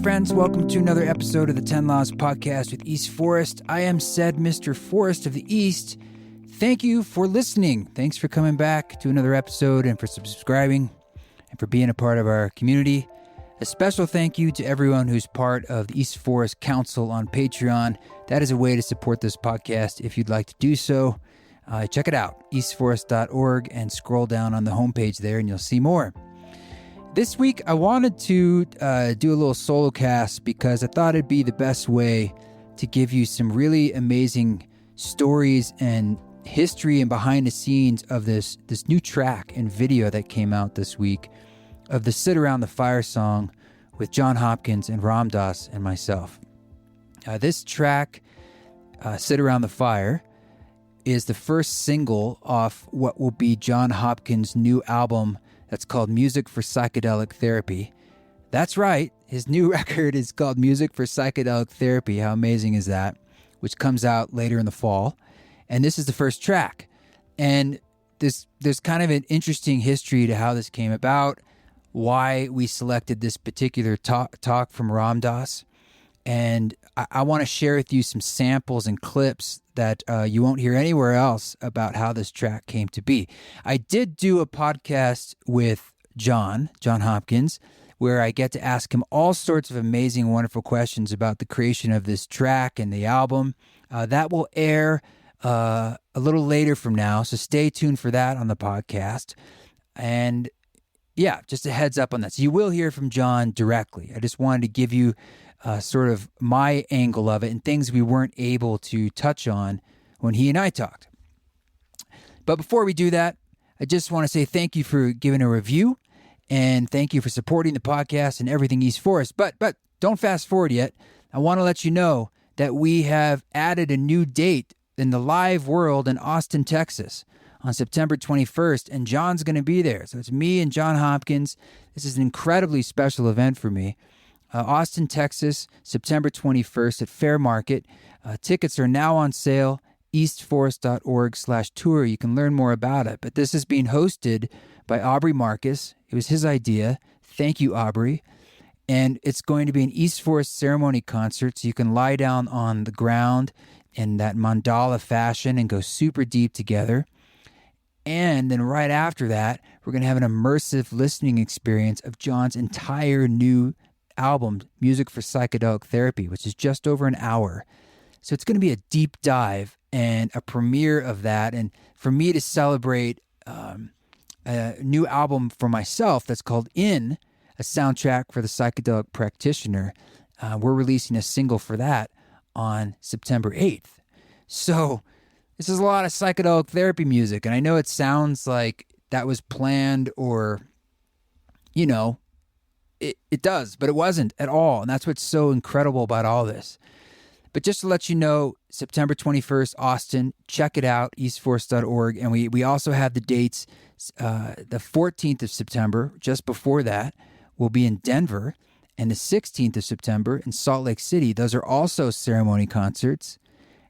friends, welcome to another episode of the 10 Laws Podcast with East Forest. I am said Mr. Forest of the East. Thank you for listening. Thanks for coming back to another episode and for subscribing and for being a part of our community. A special thank you to everyone who's part of the East Forest Council on Patreon. That is a way to support this podcast if you'd like to do so. Check it out, eastforest.org, and scroll down on the homepage there and you'll see more. This week, I wanted to do a little solocast because I thought it'd be the best way to give you some really amazing stories and history and behind the scenes of this new track and video that came out this week of the Sit Around the Fire song with Jon Hopkins and Ram Dass and myself. This track, Sit Around the Fire, is the first single off what will be Jon Hopkins' new album that's called Music for Psychedelic Therapy. That's right, his new record is called Music for Psychedelic Therapy. How amazing is that? Which comes out later in the fall. And this is the first track. And there's kind of an interesting history to how this came about, why we selected this particular talk from Ram Dass. And I want to share with you some samples and clips that you won't hear anywhere else about how this track came to be. I did do a podcast with Jon Hopkins, where I get to ask him all sorts of amazing, wonderful questions about the creation of this track and the album. That will air a little later from now, so stay tuned for that on the podcast. And yeah, just a heads up on that. So you will hear from Jon directly. I just wanted to give you sort of my angle of it and things we weren't able to touch on when he and I talked. But before we do that, I just want to say thank you for giving a review and thank you for supporting the podcast and everything East Forest. But don't fast forward yet. I want to let you know that we have added a new date in the live world in Austin, Texas on September 21st, and Jon's going to be there. So it's me and Jon Hopkins. This is an incredibly special event for me. Austin, Texas, September 21st at Fair Market. Tickets are now on sale, eastforest.org/tour. You can learn more about it. But this is being hosted by Aubrey Marcus. It was his idea. Thank you, Aubrey. And it's going to be an East Forest ceremony concert, so you can lie down on the ground in that mandala fashion and go super deep together. And then right after that, we're going to have an immersive listening experience of Jon's entire new album, Music for Psychedelic Therapy, which is just over an hour. So it's going to be a deep dive and a premiere of that. And for me to celebrate a new album for myself that's called In, a soundtrack for the psychedelic practitioner, we're releasing a single for that on September 8th. So this is a lot of psychedelic therapy music. And I know it sounds like that was planned or, you know, it does, but it wasn't at all. And that's what's so incredible about all this. But just to let you know, September 21st, Austin, check it out, eastforest.org. And we also have the dates. The 14th of September, just before that, will be in Denver. And the 16th of September in Salt Lake City. Those are also ceremony concerts.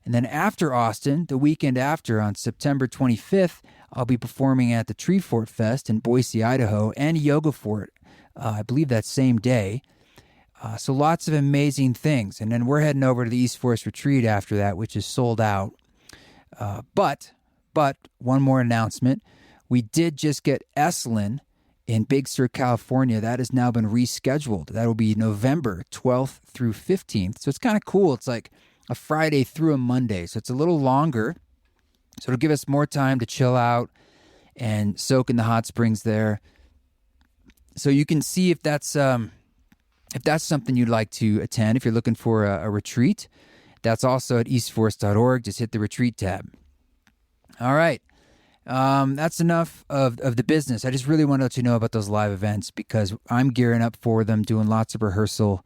And then after Austin, the weekend after, on September 25th, I'll be performing at the Tree Fort Fest in Boise, Idaho, and Yoga Fort, I believe that same day. So lots of amazing things. And then we're heading over to the East Forest Retreat after that, which is sold out. But one more announcement. We did just get Esalen in Big Sur, California. That has now been rescheduled. That will be November 12th through 15th. So it's kind of cool. It's like a Friday through a Monday. So it's a little longer. So it'll give us more time to chill out and soak in the hot springs there. So you can see if that's something you'd like to attend. If you're looking for a retreat, that's also at eastforest.org. Just hit the retreat tab. All right. That's enough of the business. I just really want to let you know about those live events because I'm gearing up for them, doing lots of rehearsal,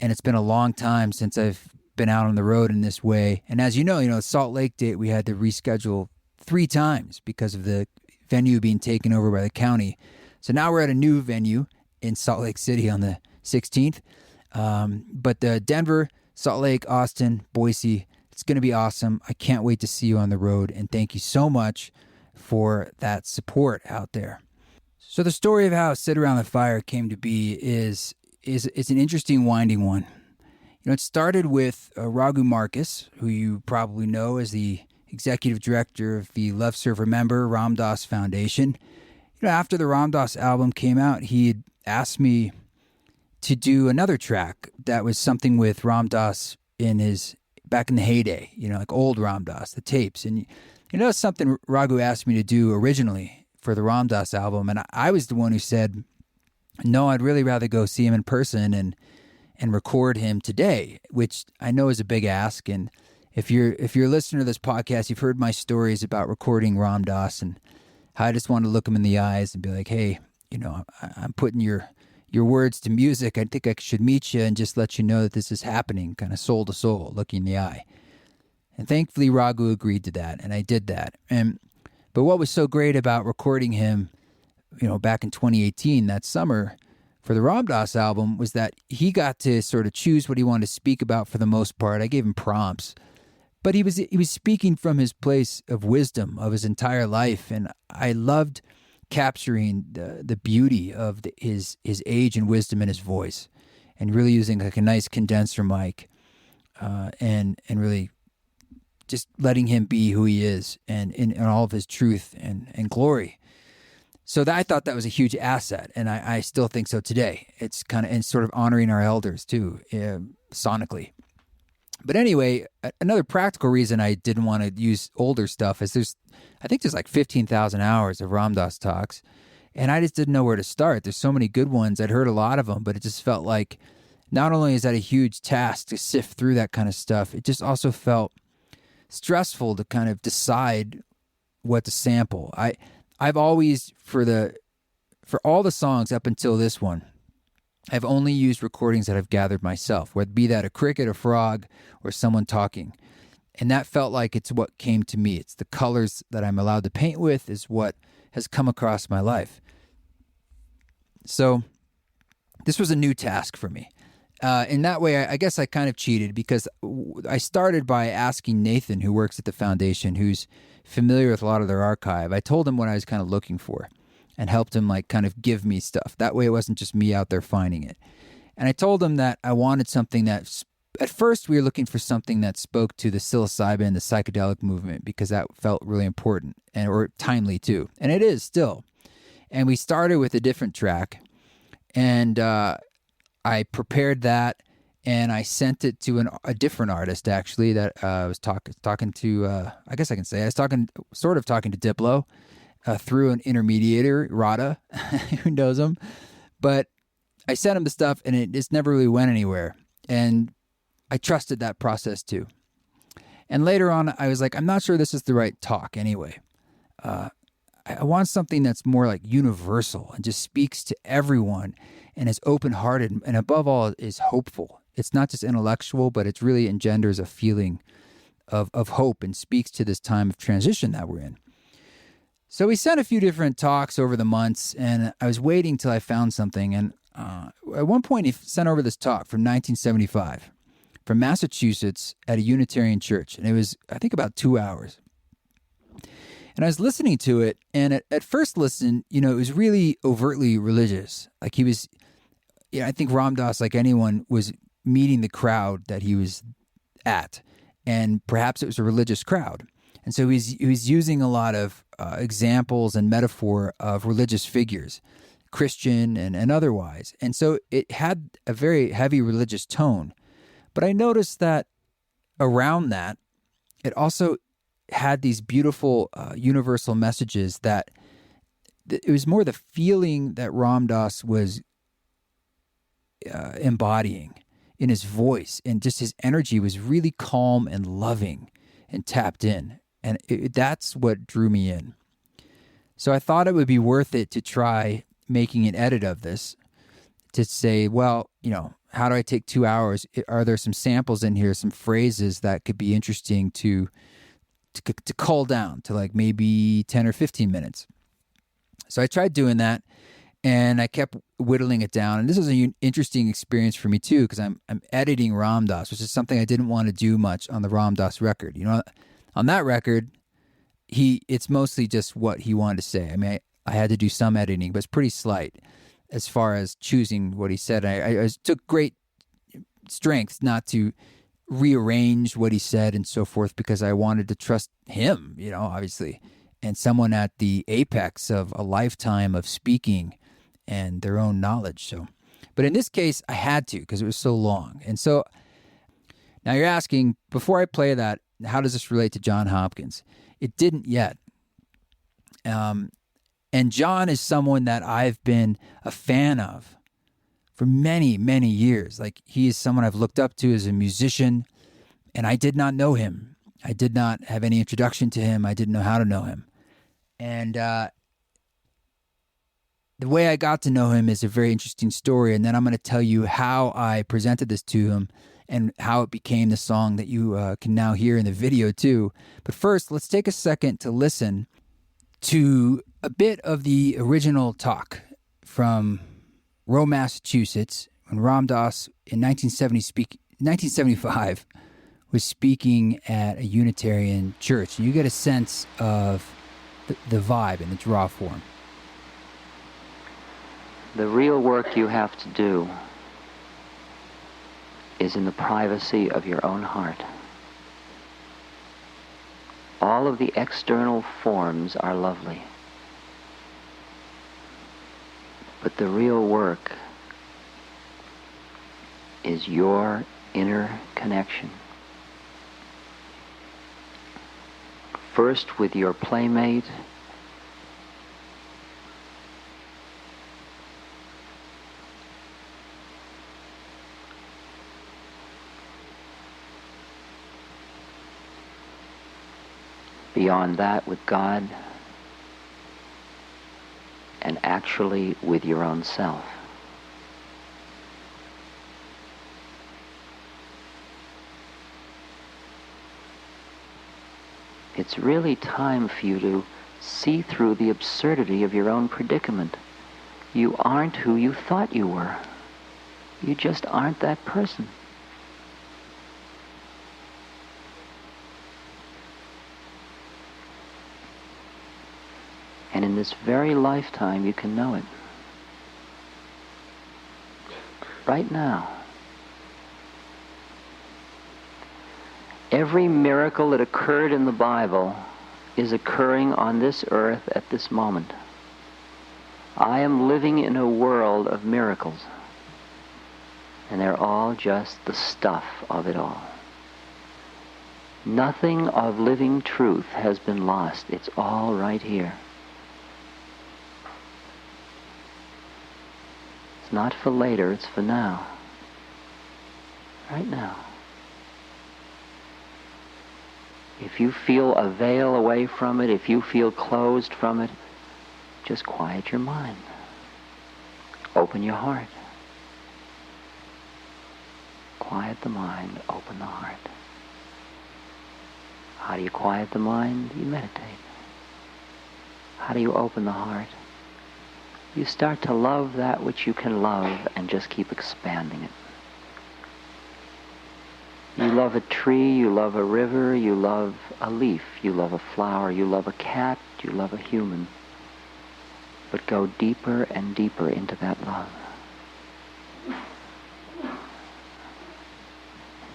and it's been a long time since I've been out on the road in this way. And as you know, Salt Lake date, we had to reschedule 3 times because of the venue being taken over by the county. So now we're at a new venue in Salt Lake City on the 16th. But the Denver, Salt Lake, Austin, Boise, it's going to be awesome. I can't wait to see you on the road. And thank you so much for that support out there. So the story of how Sit Around the Fire came to be is is an interesting, winding one. It started with Raghu Marcus, who you probably know as the executive director of the Love Serve Remember Ram Dass Foundation. After the Ram Dass album came out, he had asked me to do another track that was something with Ram Dass back in the heyday, like old Ram Dass, the tapes. And that's something Raghu asked me to do originally for the Ram Dass album. And I was the one who said, no, I'd really rather go see him in person and record him today, which I know is a big ask. And if you're a listener to this podcast, you've heard my stories about recording Ram Dass and how I just want to look him in the eyes and be like, hey, I'm putting your words to music. I think I should meet you and just let you know that this is happening, kind of soul to soul, looking in the eye. And thankfully, Raghu agreed to that, and I did that. But what was so great about recording him, back in 2018, that summer, for the Ram Dass album, was that he got to sort of choose what he wanted to speak about for the most part. I gave him prompts, but he was speaking from his place of wisdom of his entire life, and I loved capturing the beauty of his age and wisdom in his voice, and really using like a nice condenser mic, and really just letting him be who he is and in all of his truth and glory. So I thought that was a huge asset, and I still think so today. It's kind of, and sort of honoring our elders too, sonically. But anyway, another practical reason I didn't want to use older stuff is I think there's like 15,000 hours of Ram Dass talks, and I just didn't know where to start. There's so many good ones. I'd heard a lot of them, but it just felt like not only is that a huge task to sift through that kind of stuff, it just also felt stressful to kind of decide what to sample. I've always, for all the songs up until this one, I've only used recordings that I've gathered myself, whether it be that a cricket, a frog, or someone talking. And that felt like it's what came to me. It's the colors that I'm allowed to paint with is what has come across my life. So this was a new task for me. In that way, I guess I kind of cheated because I started by asking Nathan, who works at the foundation, who's familiar with a lot of their archive. I told him what I was kind of looking for and helped him like kind of give me stuff. That way it wasn't just me out there finding it. And I told him that I wanted something that, at first we were looking for something that spoke to the psilocybin, the psychedelic movement, because that felt really important or timely too. And it is still. And we started with a different track, and I prepared that, and I sent it to a different artist, actually, that I was talking to, I guess I can say, I was talking to Diplo through an intermediator, Rada, who knows him. But I sent him the stuff, and it just never really went anywhere. And I trusted that process, too. And later on, I was like, I'm not sure this is the right talk anyway. I want something that's more like universal and just speaks to everyone and is open-hearted and above all is hopeful. It's not just intellectual, but it really engenders a feeling of hope and speaks to this time of transition that we're in. So we sent a few different talks over the months, and I was waiting till I found something. And at one point, he sent over this talk from 1975 from Massachusetts at a Unitarian church, and it was, I think, about 2 hours. And I was listening to it, and at first listen, it was really overtly religious. Like he was, I think Ram Dass, like anyone, was meeting the crowd that he was at, and perhaps it was a religious crowd. And so he was using a lot of examples and metaphor of religious figures, Christian and otherwise. And so it had a very heavy religious tone. But I noticed that around that, it also had these beautiful universal messages that it was more the feeling that Ram Dass was embodying in his voice, and just his energy was really calm and loving and tapped in. And that's what drew me in. So I thought it would be worth it to try making an edit of this to say, well, how do I take 2 hours? Are there some samples in here, some phrases that could be interesting to cull down to like maybe 10 or 15 minutes. So I tried doing that, and I kept whittling it down. And this is an interesting experience for me too, because I'm editing Ram Dass, which is something I didn't want to do much on the Ram Dass record. On that record, it's mostly just what he wanted to say. I mean, I had to do some editing, but it's pretty slight. as far as choosing what he said. I took great strength not to rearrange what he said and so forth, because I wanted to trust him, obviously, and someone at the apex of a lifetime of speaking and their own knowledge. So, but in this case, I had to, because it was so long. And so now you're asking, before I play that, how does this relate to Jon Hopkins? It didn't yet. And Jon is someone that I've been a fan of for many, many years. Like, he is someone I've looked up to as a musician, and I did not know him. I did not have any introduction to him. I didn't know how to know him. And the way I got to know him is a very interesting story, and then I'm going to tell you how I presented this to him and how it became the song that you can now hear in the video too. But first, let's take a second to listen to a bit of the original talk from Rome, Massachusetts, when Ram Dass in 1975 was speaking at a Unitarian church. And you get a sense of the vibe and the draw form. The real work you have to do is in the privacy of your own heart. All of the external forms are lovely, but the real work is your inner connection. First with your playmate, beyond that with God, and actually with your own self. It's really time for you to see through the absurdity of your own predicament. You aren't who you thought you were. You just aren't that person. And in this very lifetime, you can know it. Right now. Every miracle that occurred in the Bible is occurring on this earth at this moment. I am living in a world of miracles, and they're all just the stuff of it all. Nothing of living truth has been lost. It's all right here. It's not for later, it's for now. Right now. If you feel a veil away from it, if you feel closed from it, just quiet your mind. Open your heart. Quiet the mind, open the heart. How do you quiet the mind? You meditate. How do you open the heart? You start to love that which you can love and just keep expanding it. You love a tree, you love a river, you love a leaf, you love a flower, you love a cat, you love a human. But go deeper and deeper into that love.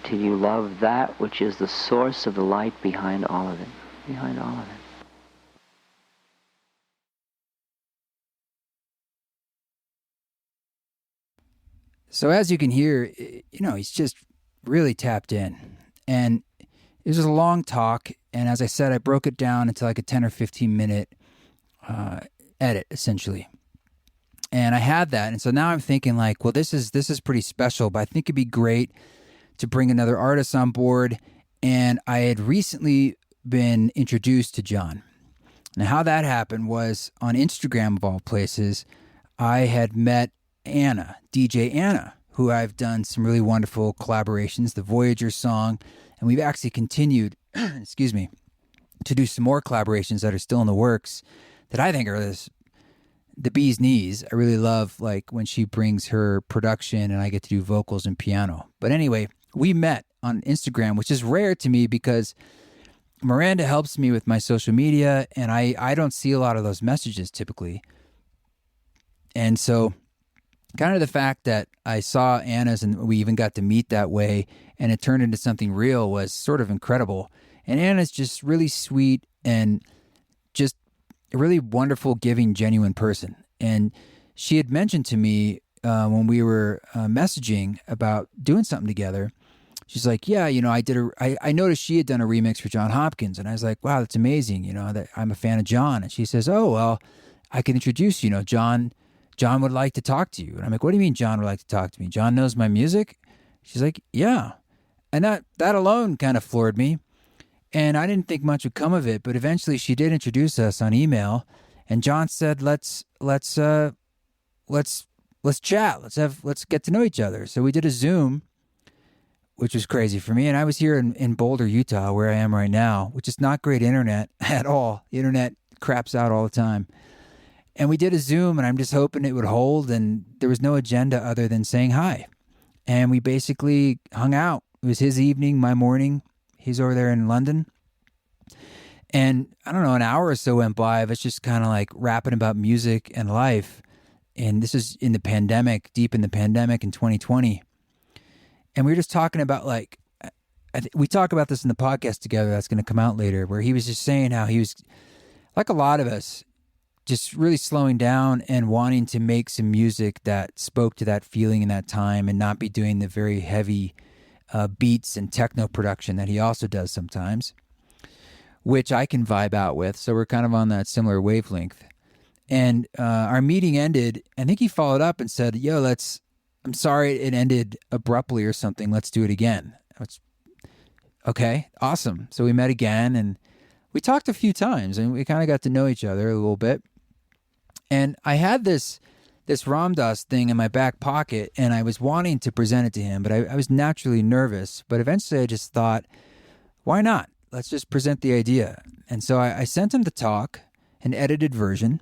Till you love that which is the source of the light behind all of it. Behind all of it. So as you can hear, he's just really tapped in. And it was a long talk, and as I said, I broke it down into like a 10 or 15 minute edit, essentially. And I had that, and so now I'm thinking like, well, this is pretty special, but I think it'd be great to bring another artist on board. And I had recently been introduced to Jon. Now, how that happened was on Instagram, of all places. I had met Anna, DJ Anna, who I've done some really wonderful collaborations, the Voyager song, and we've actually continued, excuse me, to do some more collaborations that are still in the works that I think are the bee's knees. I really love like when she brings her production and I get to do vocals and piano. But anyway, we met on Instagram, which is rare to me because Miranda helps me with my social media and I don't see a lot of those messages typically. And so kind of the fact that I saw Anna's and we even got to meet that way and it turned into something real was sort of incredible. And Anna's just really sweet and just a really wonderful, giving, genuine person. And she had mentioned to me when we were messaging about doing something together, she's like, yeah, I noticed she had done a remix for Jon Hopkins. And I was like, wow, that's amazing. That I'm a fan of Jon. And she says, oh, well, I can introduce you. Jon would like to talk to you. And I'm like, what do you mean Jon would like to talk to me? Jon knows my music? She's like, yeah. And that alone kind of floored me. And I didn't think much would come of it, but eventually she did introduce us on email. And Jon said, let's chat. Let's get to know each other. So we did a Zoom, which was crazy for me. And I was here in Boulder, Utah, where I am right now, which is not great internet at all. The internet craps out all the time. And we did a Zoom, and I'm just hoping it would hold. And there was no agenda other than saying hi. And we basically hung out. It was his evening, my morning. He's over there in London. And I don't know, an hour or so went by of us just kind of like rapping about music and life. And this is in the pandemic, deep in the pandemic in 2020. And we were just talking about we talk about this in the podcast together that's going to come out later, where he was just saying how he was, like a lot of us, just really slowing down and wanting to make some music that spoke to that feeling in that time and not be doing the very heavy beats and techno production that he also does sometimes, which I can vibe out with. So we're kind of on that similar wavelength. And our meeting ended. I think he followed up and said, yo, I'm sorry it ended abruptly or something. Let's do it again. Okay, awesome. So we met again and we talked a few times and we kind of got to know each other a little bit. And I had this Ram Dass thing in my back pocket and I was wanting to present it to him, but I was naturally nervous. But eventually I just thought, why not? Let's just present the idea. And so I sent him the talk, an edited version.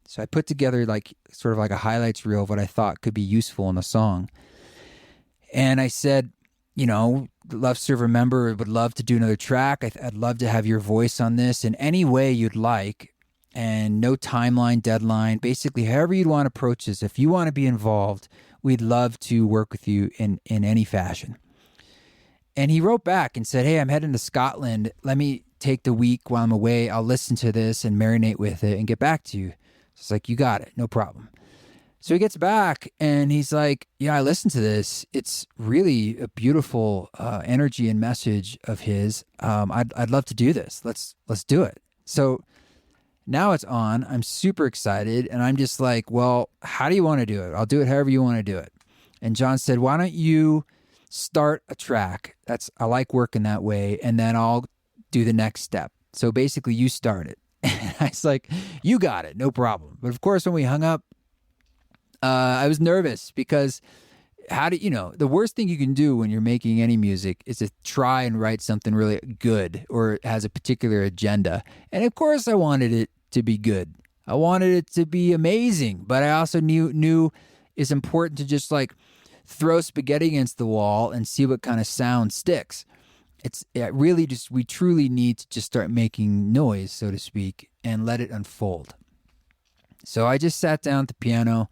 So I put together sort of like a highlights reel of what I thought could be useful in a song. And I said, Love Serve Remember would love to do another track. I'd love to have your voice on this in any way you'd like. And no timeline, deadline, basically however you'd want to approach this. If you want to be involved, we'd love to work with you in any fashion. And he wrote back and said, hey, I'm heading to Scotland. Let me take the week while I'm away. I'll listen to this and marinate with it and get back to you. So it's like, you got it. No problem. So he gets back and he's like, yeah, I listened to this. It's really a beautiful energy and message of his. I'd love to do this. Let's do it. So now it's on. I'm super excited. And I'm just like, well, how do you want to do it? I'll do it however you want to do it. And Jon said, why don't you start a track? I like working that way. And then I'll do the next step. So basically you start it. And I was like, you got it. No problem. But of course, when we hung up, I was nervous because the worst thing you can do when you're making any music is to try and write something really good or has a particular agenda. And of course I wanted it to be good. I wanted it to be amazing, but I also knew it's important to just throw spaghetti against the wall and see what kind of sound sticks. We truly need to just start making noise, so to speak, and let it unfold. So I just sat down at the piano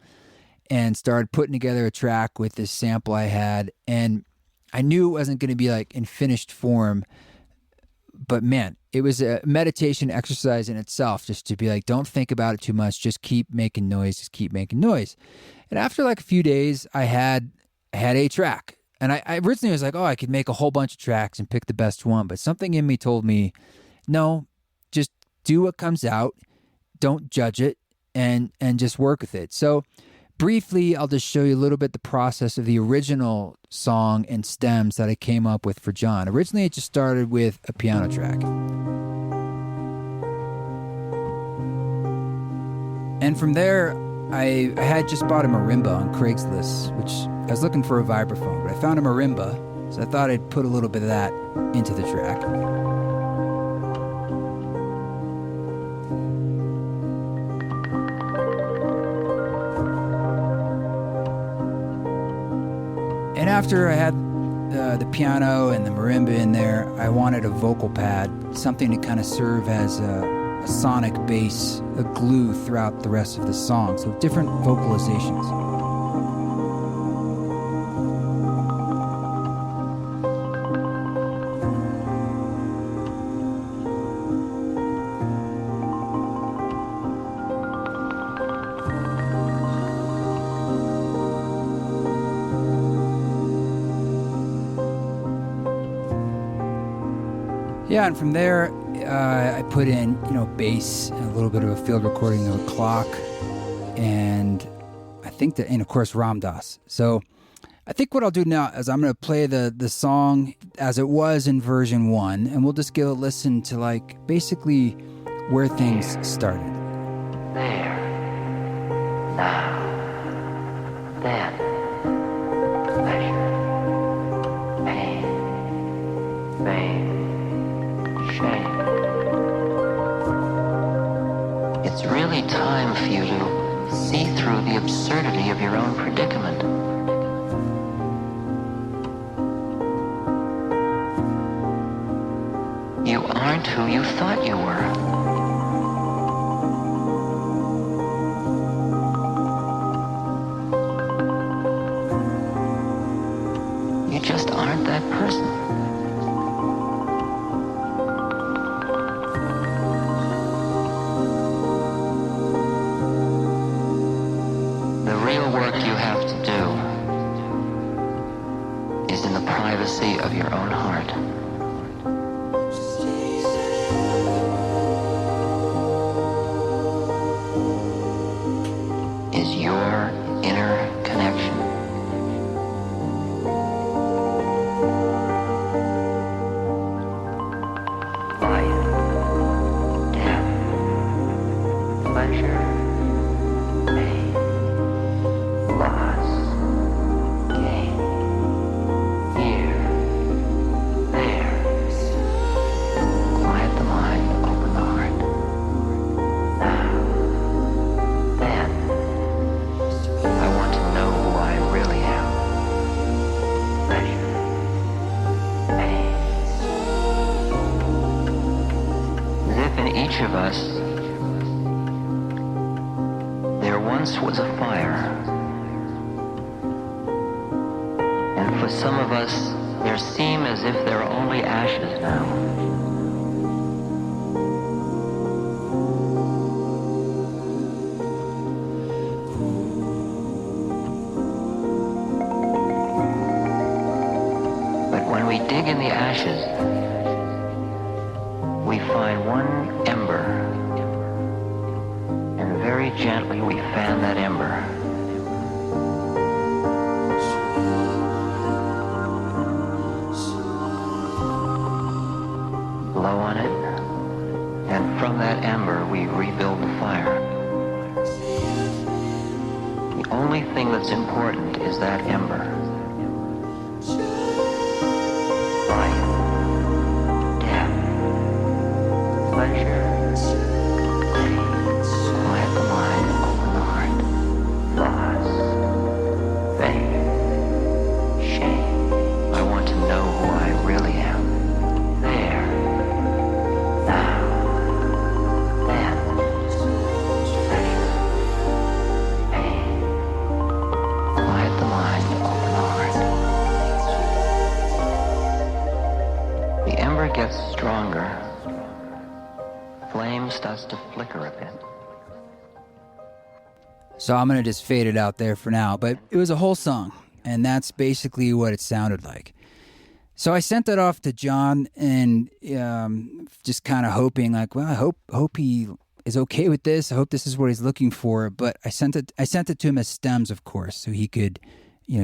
and started putting together a track with this sample I had. And I knew it wasn't going to be in finished form, but man, it was a meditation exercise in itself just to be don't think about it too much. Just keep making noise. Just keep making noise. And after a few days, I had a track. And I originally was I could make a whole bunch of tracks and pick the best one. But something in me told me, no, just do what comes out. Don't judge it and just work with it. So briefly, I'll just show you a little bit the process of the original song and stems that I came up with for Jon. Originally, it just started with a piano track. And from there, I had just bought a marimba on Craigslist, which I was looking for a vibraphone, but I found a marimba, so I thought I'd put a little bit of that into the track. And after I had the piano and the marimba in there, I wanted a vocal pad, something to kind of serve as a sonic base, a glue throughout the rest of the song. So different vocalizations. Yeah, and from there, I put in, bass, and a little bit of a field recording of a clock, and and of course, Ram Dass. So I think what I'll do now is I'm going to play the song as it was in version 1, and we'll just give a listen to, basically where things started. There. Now. Then. Pleasure. Pain. Fame. Shame. It's really time for you to see through the absurdity of your own predicament. You aren't who you thought you were. You just aren't that person. The real work you have to do is in the privacy of your own heart. Is your inner connection. Life, death, pleasure, pain, loss, gain, here, there. Quiet the mind, open the heart. Now, then. I want to know who I really am. Pleasure, pain. As if in each of us, there once was a fire. And for some of us, there seem as if there are only ashes now. When we dig in the ashes, we find one ember, and very gently we fan that ember. Blow on it, and from that ember we rebuild the fire. The only thing that's important is that ember. Life, death, pleasure, pain, quiet the mind, open the heart, loss, fame, shame. I want to know who I really am. There, now, then, pleasure, pain, quiet the mind, open the heart. The ember gets stronger. Flame starts to flicker a bit. So I'm going to just fade it out there for now, but it was a whole song, and that's basically what it sounded like. So I sent that off to Jon, and just kind of hoping, I hope he is okay with this. I hope this is what he's looking for. But I sent it to him as stems, of course, so he could,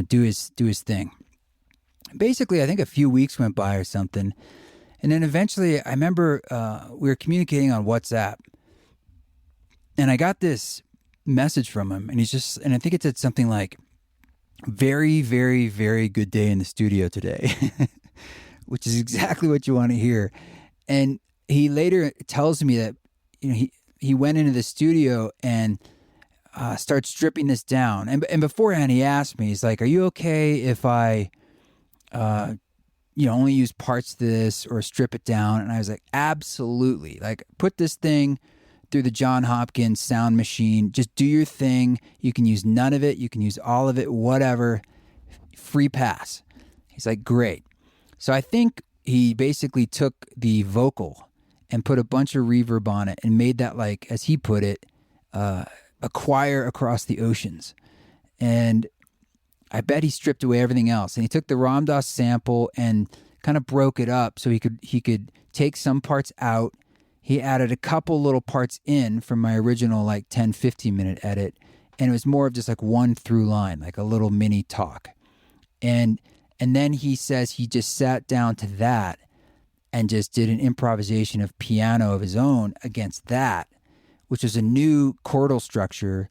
do his thing. Basically, I think a few weeks went by or something, and then eventually, I remember we were communicating on WhatsApp, and I got this message from him, and and I think it said something like, "Very, very, very good day in the studio today," which is exactly what you want to hear. And he later tells me that he went into the studio and started stripping this down. And beforehand, he asked me, he's like, "Are you okay if I only use parts of this or strip it down?" And I was like, absolutely. Like, put this thing through the Jon Hopkins sound machine. Just do your thing. You can use none of it. You can use all of it, whatever. Free pass. He's like, great. So I think he basically took the vocal and put a bunch of reverb on it and made that, like, as he put it, a choir across the oceans. And I bet he stripped away everything else. And he took the Ram Dass sample and kind of broke it up so he could take some parts out. He added a couple little parts in from my original like 10, 15 minute edit. And it was more of just like one through line, like a little mini talk. And then he says he just sat down to that and just did an improvisation of piano of his own against that, which is a new chordal structure.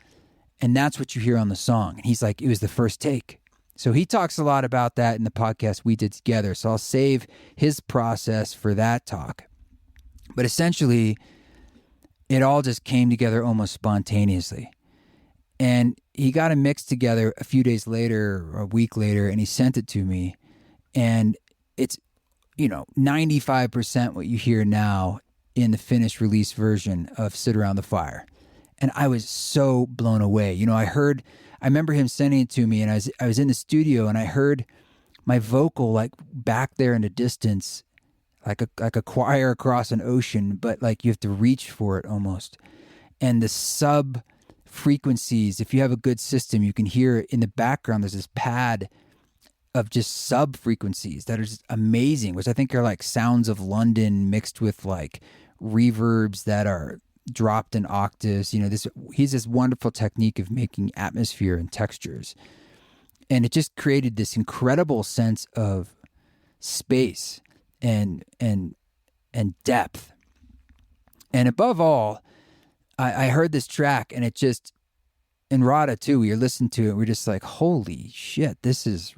And that's what you hear on the song. And he's like, it was the first take. So he talks a lot about that in the podcast we did together. So I'll save his process for that talk. But essentially, it all just came together almost spontaneously. And he got a mix together a few days later or a week later, and he sent it to me. And it's, 95% what you hear now in the finished release version of Sit Around the Fire. And I was so blown away. I remember him sending it to me, and I was in the studio, and I heard my vocal like back there in the distance, like a choir across an ocean, but like you have to reach for it almost. And the sub frequencies, if you have a good system, you can hear in the background, there's this pad of just sub frequencies that are just amazing, which I think are like sounds of London mixed with like reverbs that are dropped in octaves. He's this wonderful technique of making atmosphere and textures. And it just created this incredible sense of space and depth. And above all, I heard this track, and it just, in Rada too, we were listening to it, we're just like, holy shit, this is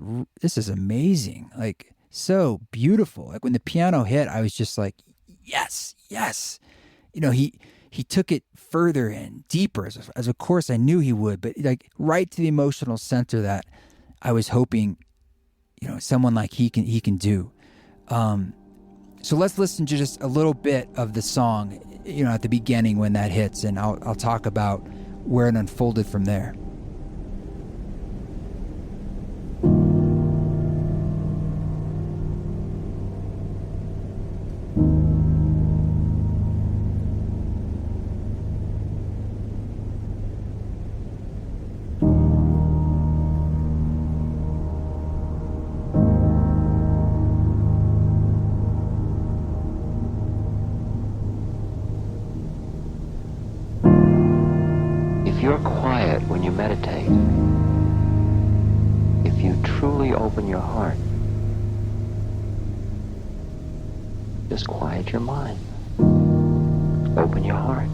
amazing. Like, so beautiful. Like when the piano hit, I was just like, yes. He took it further and deeper, as of course I knew he would, but like right to the emotional center that I was hoping, someone like he can do. So let's listen to just a little bit of the song, at the beginning when that hits, and I'll talk about where it unfolded from there. If you're quiet when you meditate, if you truly open your heart, just quiet your mind. Open your heart.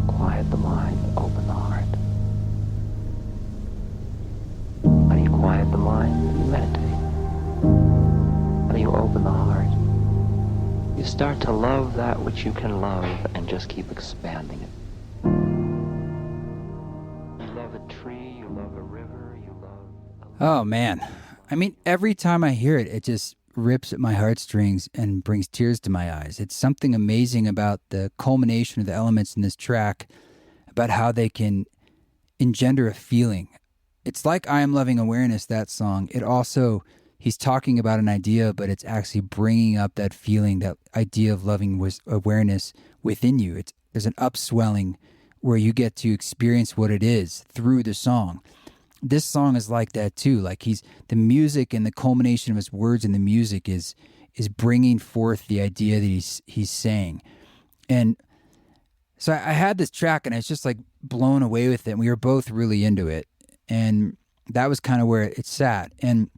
Quiet the mind, open the heart. How do you quiet the mind? You meditate. How do you open the heart? You start to love that which you can love and just keep expanding it. You love a tree, you love a river, you love... Oh, man. I mean, every time I hear it, it just rips at my heartstrings and brings tears to my eyes. It's something amazing about the culmination of the elements in this track, about how they can engender a feeling. It's like I Am Loving Awareness, that song. It also... He's talking about an idea, but it's actually bringing up that feeling, that idea of loving awareness within you. There's an upswelling where you get to experience what it is through the song. This song is like that too. Like the music and the culmination of his words in the music is bringing forth the idea that he's saying. And so I had this track, and I was just like blown away with it. And we were both really into it, and that was kind of where it sat. And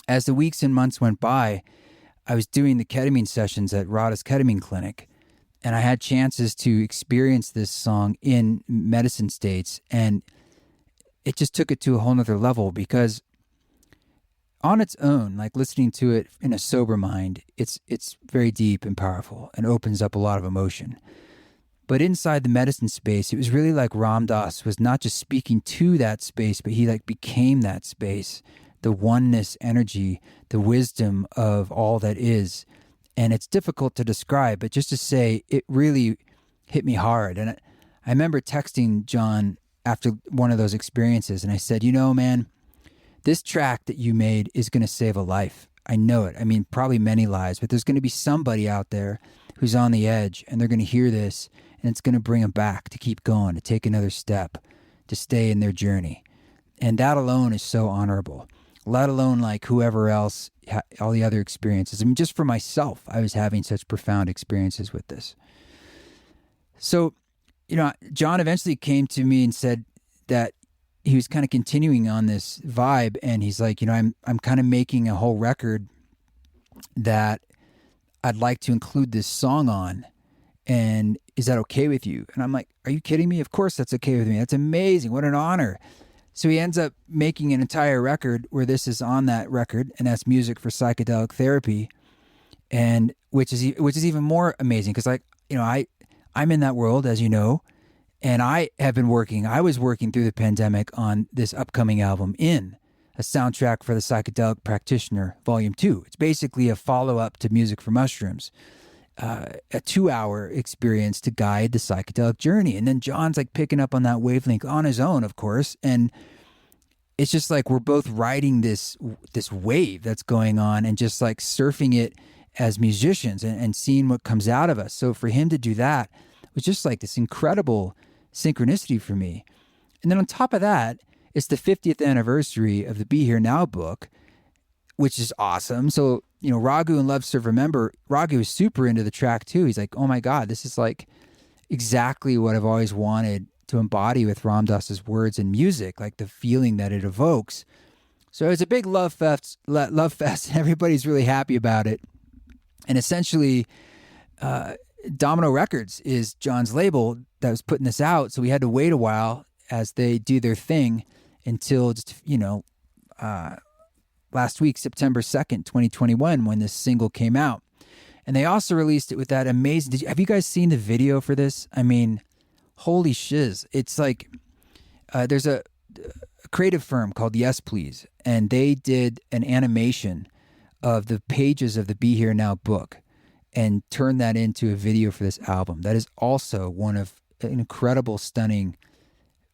as the weeks and months went by, I was doing the ketamine sessions at Rada's Ketamine Clinic, and I had chances to experience this song in medicine states, and it just took it to a whole nother level, because on its own, like listening to it in a sober mind, it's very deep and powerful and opens up a lot of emotion. But inside the medicine space, it was really like Ram Dass was not just speaking to that space, but he like became that space. The oneness energy, the wisdom of all that is. And it's difficult to describe, but just to say, it really hit me hard. And I remember texting Jon after one of those experiences, and I said, man, this track that you made is going to save a life. I know it. I mean, probably many lives, but there's going to be somebody out there who's on the edge, and they're going to hear this, and it's going to bring them back to keep going, to take another step, to stay in their journey. And that alone is so honorable. let alone like whoever else, all the other experiences. I mean, just for myself, I was having such profound experiences with this. So, Jon eventually came to me and said that he was kind of continuing on this vibe, and he's like, I'm kind of making a whole record that I'd like to include this song on, and is that okay with you? And I'm like, are you kidding me? Of course that's okay with me. That's amazing. What an honor. So he ends up making an entire record where this is on that record, and that's music for psychedelic therapy, and which is even more amazing because I'm in that world, as you know, and I was working through the pandemic on this upcoming album, a soundtrack for the Psychedelic Practitioner, Volume 2. It's basically a follow-up to Music for Mushrooms, a 2-hour experience to guide the psychedelic journey. And then Jon's like picking up on that wavelength on his own, of course, and it's just like we're both riding this wave that's going on and just like surfing it as musicians and seeing what comes out of us. So for him to do that was just like this incredible synchronicity for me. And then on top of that, it's the 50th anniversary of the Be Here Now book, which is awesome. So, Raghu and Love Serve Remember, Raghu is super into the track too. He's like, oh my God, this is like exactly what I've always wanted to embody with Ram Dass's words and music, like the feeling that it evokes. So it's a big love fest, and everybody's really happy about it. And essentially, Domino Records is Jon's label that was putting this out. So we had to wait a while as they do their thing until just, last week, September 2nd, 2021, when this single came out. And they also released it with that amazing... have you guys seen the video for this? I mean, holy shiz. It's like, there's a creative firm called Yes Please, and they did an animation of the pages of the Be Here Now book and turned that into a video for this album. That is also one of an incredible, stunning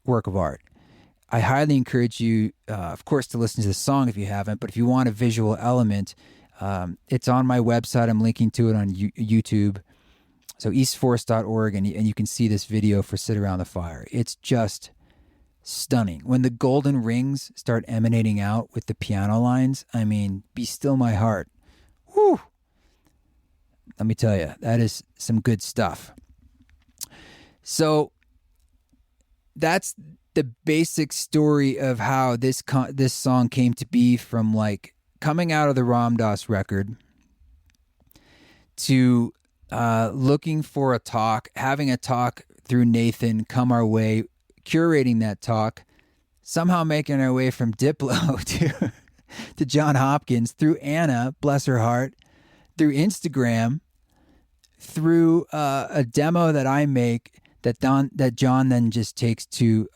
work of art. I highly encourage you, of course, to listen to the song if you haven't, but if you want a visual element, it's on my website. I'm linking to it on YouTube. So eastforest.org, and you can see this video for Sit Around the Fire. It's just stunning. When the golden rings start emanating out with the piano lines, I mean, be still my heart. Whew. Let me tell you, that is some good stuff. So that's the basic story of how this song came to be, from like coming out of the Ram Dass record to looking for a talk, having a talk through Nathan come our way, curating that talk, somehow making our way from Diplo to Jon Hopkins, through Anna, bless her heart, through Instagram, through a demo that I make that Jon then just takes to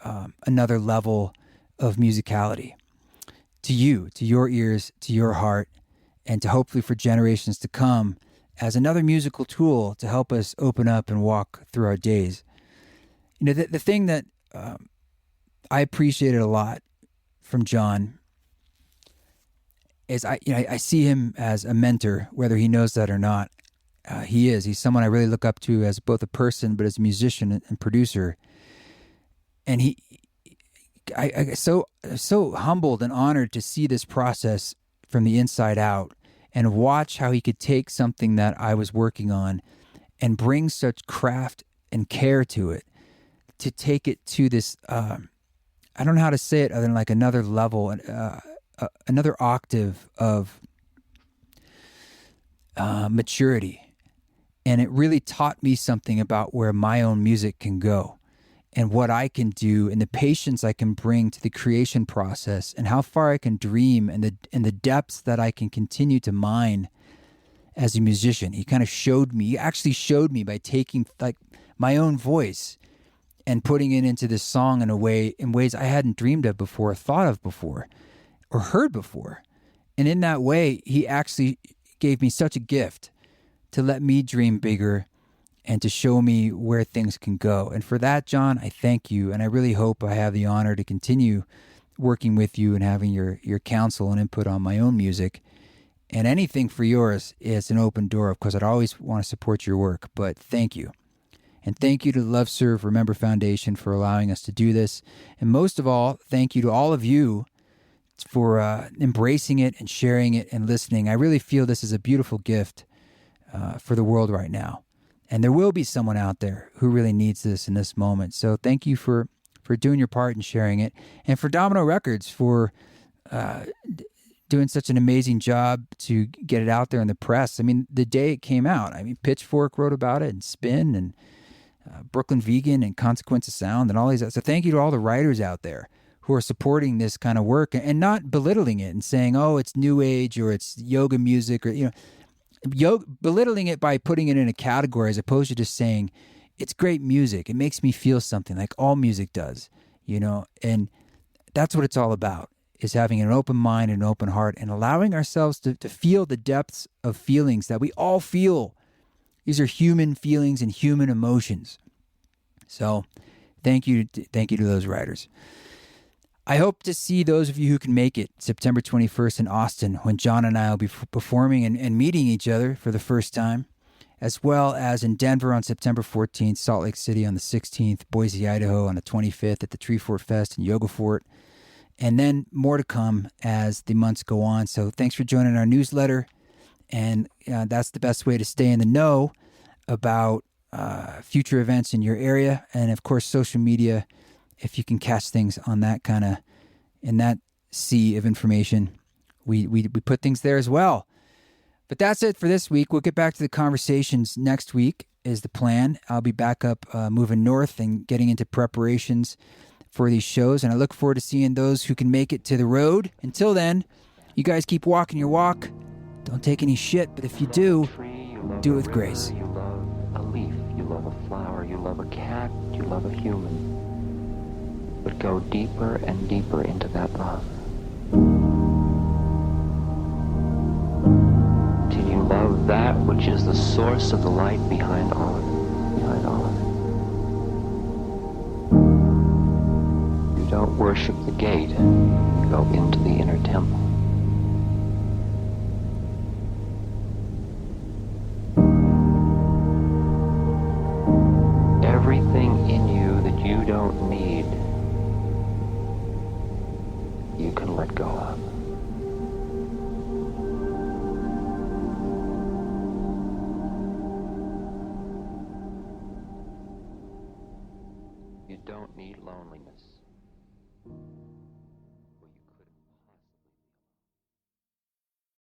another level of musicality, to you, to your ears, to your heart, and to hopefully for generations to come as another musical tool to help us open up and walk through our days. The thing that I appreciated a lot from Jon is I see him as a mentor, whether he knows that or not. He's someone I really look up to as both a person, but as a musician and producer. And I so humbled and honored to see this process from the inside out and watch how he could take something that I was working on and bring such craft and care to it, to take it to this, I don't know how to say it other than like another level, another octave of maturity. And it really taught me something about where my own music can go and what I can do and the patience I can bring to the creation process and how far I can dream and the depths that I can continue to mine as a musician. He actually showed me by taking like my own voice and putting it into this song in ways I hadn't dreamed of before, thought of before, or heard before. And in that way, he actually gave me such a gift to let me dream bigger and to show me where things can go. And for that, Jon, I thank you. And I really hope I have the honor to continue working with you and having your counsel and input on my own music. And anything for yours is an open door. Of course, I'd always want to support your work, but thank you. And thank you to the Love Serve Remember Foundation for allowing us to do this. And most of all, thank you to all of you for embracing it and sharing it and listening. I really feel this is a beautiful gift for the world right now. And there will be someone out there who really needs this in this moment. So thank you for doing your part and sharing it. And for Domino Records for doing such an amazing job to get it out there in the press. I mean, the day it came out, I mean, Pitchfork wrote about it and Spin and Brooklyn Vegan and Consequence of Sound and all these. So thank you to all the writers out there who are supporting this kind of work and not belittling it and saying, oh, it's new age or it's yoga music or, belittling it by putting it in a category as opposed to just saying it's great music. It makes me feel something like all music does, and that's what it's all about, is having an open mind and an open heart and allowing ourselves to feel the depths of feelings that we all feel. These are human feelings and human emotions. So thank you to those writers. I hope to see those of you who can make it September 21st in Austin when Jon and I will be performing and meeting each other for the first time, as well as in Denver on September 14th, Salt Lake City on the 16th, Boise, Idaho on the 25th at the Tree Fort Fest and Yoga Fort, and then more to come as the months go on. So thanks for joining our newsletter, and that's the best way to stay in the know about future events in your area, and of course social media. If you can catch things on that in that sea of information, we put things there as well. But that's it for this week. We'll get back to the conversations next week is the plan. I'll be back up moving north and getting into preparations for these shows. And I look forward to seeing those who can make it to the road. Until then, you guys keep walking your walk. Don't take any shit, but if you do it with grace. You love a leaf, you love a flower, you love a cat, you love a human. But go deeper and deeper into that love. Till you love that which is the source of the light behind all of it. Behind all of it. You don't worship the gate, you go into the inner temple. Everything in you that you don't need, you can let go of. You don't need loneliness.